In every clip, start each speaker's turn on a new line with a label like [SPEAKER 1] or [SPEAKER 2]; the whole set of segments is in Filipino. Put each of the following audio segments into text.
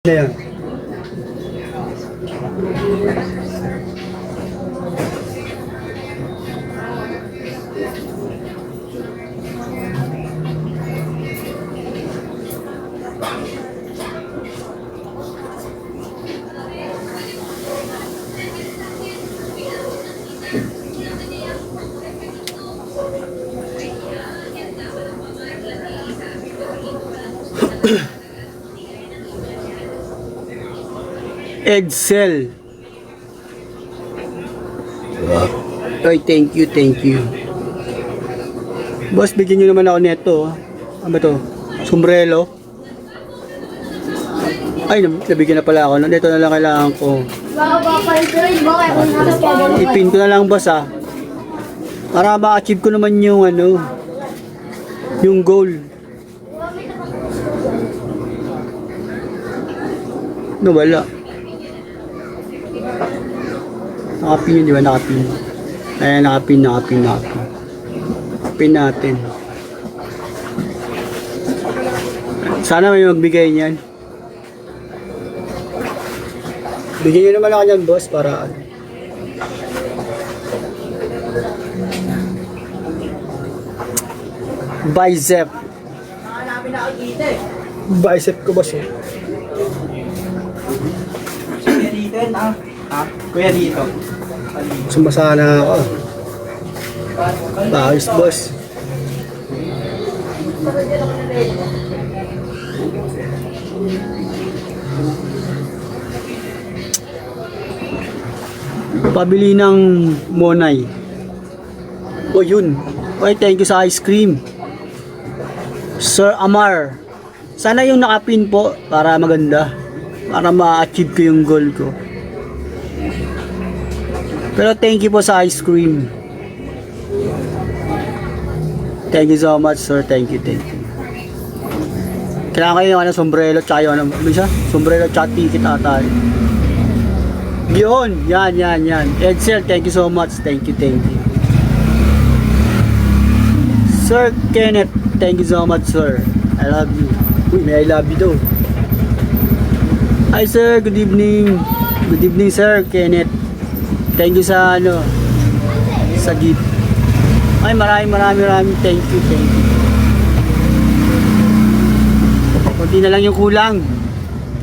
[SPEAKER 1] na yan. Edsel. Ay, thank you, thank you. Boss, bigyan nyo naman ako neto. Ano ba to? Sombrero. Ay, nabigyan na pala ako. Neto na lang kailangan ko. Ipin ko na lang, boss, ah. Para ma-achieve ko naman yung ano, yung goal. No, wala. Nakapin yun, di ba? Nakapin. Ayan, nakapin. Pin natin. Sana may magbigay niyan. Bigyan nyo naman ako niyan, boss, para bicep. Bicep ko, boss, eh.
[SPEAKER 2] Kuya dito.
[SPEAKER 1] Sumasana ako. Bawis, boss. Pabili ng Monay. O yun. Okay, thank you sa ice cream. Sir Amar. Sana yung nakapin po para maganda. Para ma-achieve ko yung goal ko. Pero thank you po sa ice cream. Thank you so much, sir. Thank you. Kailangan kayo yung ano, sombrero tsaka yung ano, bisa? Sombrero tsaka ticket ata. Yun, yan. Edsel, thank you so much. Thank you. Sir Kenneth, thank you so much, sir. I love you. Uy, may I love you daw. Hi, sir. Good evening. Good evening, sir Kenneth. Thank you sa ano, sa gift. Ay, maraming thank you. Kunti na lang yung kulang.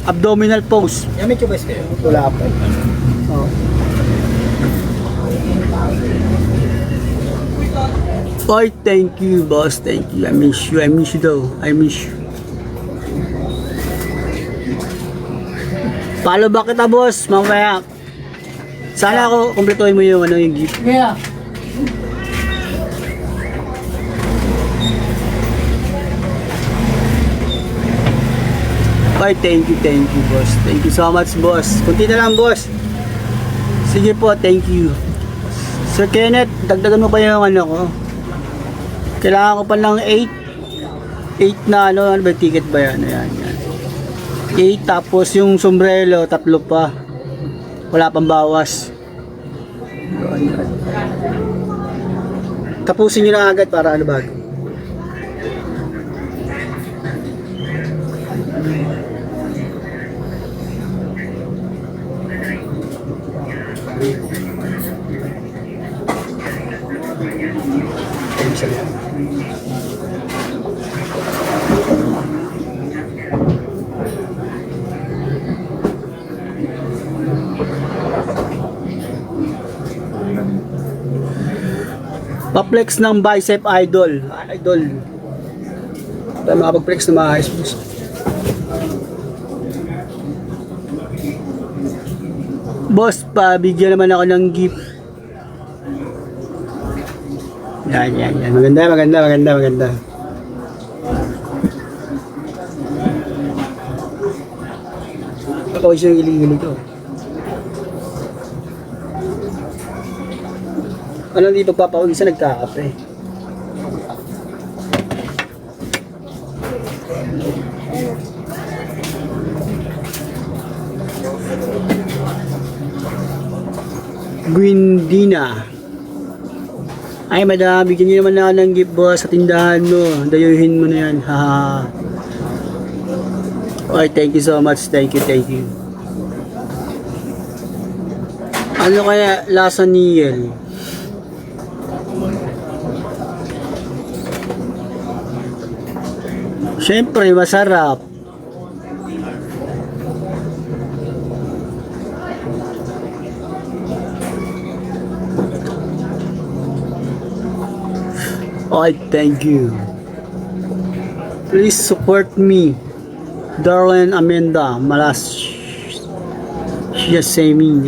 [SPEAKER 1] Abdominal pose.
[SPEAKER 2] Yan, may chubas kayo.
[SPEAKER 1] Wala pa. Oh. Oy, thank you, boss. Thank you. I miss you daw. I miss you. Follow ba kita, boss? Mamaya. Sana ako kumpletuhin mo yung ano, yung gift.
[SPEAKER 2] Yeah.
[SPEAKER 1] Ay, thank you, boss. Thank you so much, boss. Kunti na lang, boss. Sige po, thank you. Sir Kenneth, dagdagan mo pa yung ano ko. Kailangan ko pa lang 8 na ano ba, ticket ba yan? Ayan. 8, tapos yung sombrero, 3 pa. Wala pang bawas. Tapusin nyo na agad para ano bago. Pa-flex ng bicep idol. Tayo makapag-flex na maayos. Boss, bigyan naman ako ng gift. Yan. Maganda. Ako siya yung iligili ko. Ano di pagpapawag isa nagkakape. Gwindina. Ay madam, bigyan niyo naman na ng gift boss sa tindahan mo. Dayuhin mo na yan. Ha. Okay, thank you so much. Thank you, thank you. Ano kaya lasa ni Yel? Siyempre, masarap. Okay, thank you. Please support me. Darlene Amanda Malas. Just say me.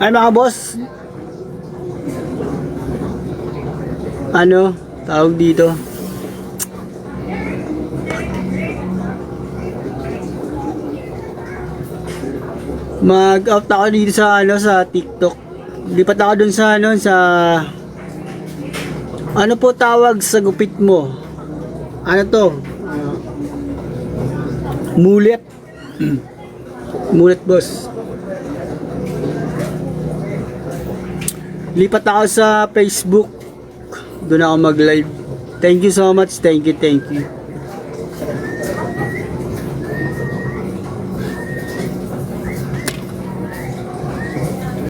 [SPEAKER 1] Ay mga boss. Ano? Tawag dito. Mag-out ako dito sa sa TikTok. Lipat ako dun sa sa ano po tawag sa gupit mo? Ano to? Mulet. Mulet boss. Lipat ako sa Facebook. Doon ako mag-live. Thank you so much. Thank you, thank you.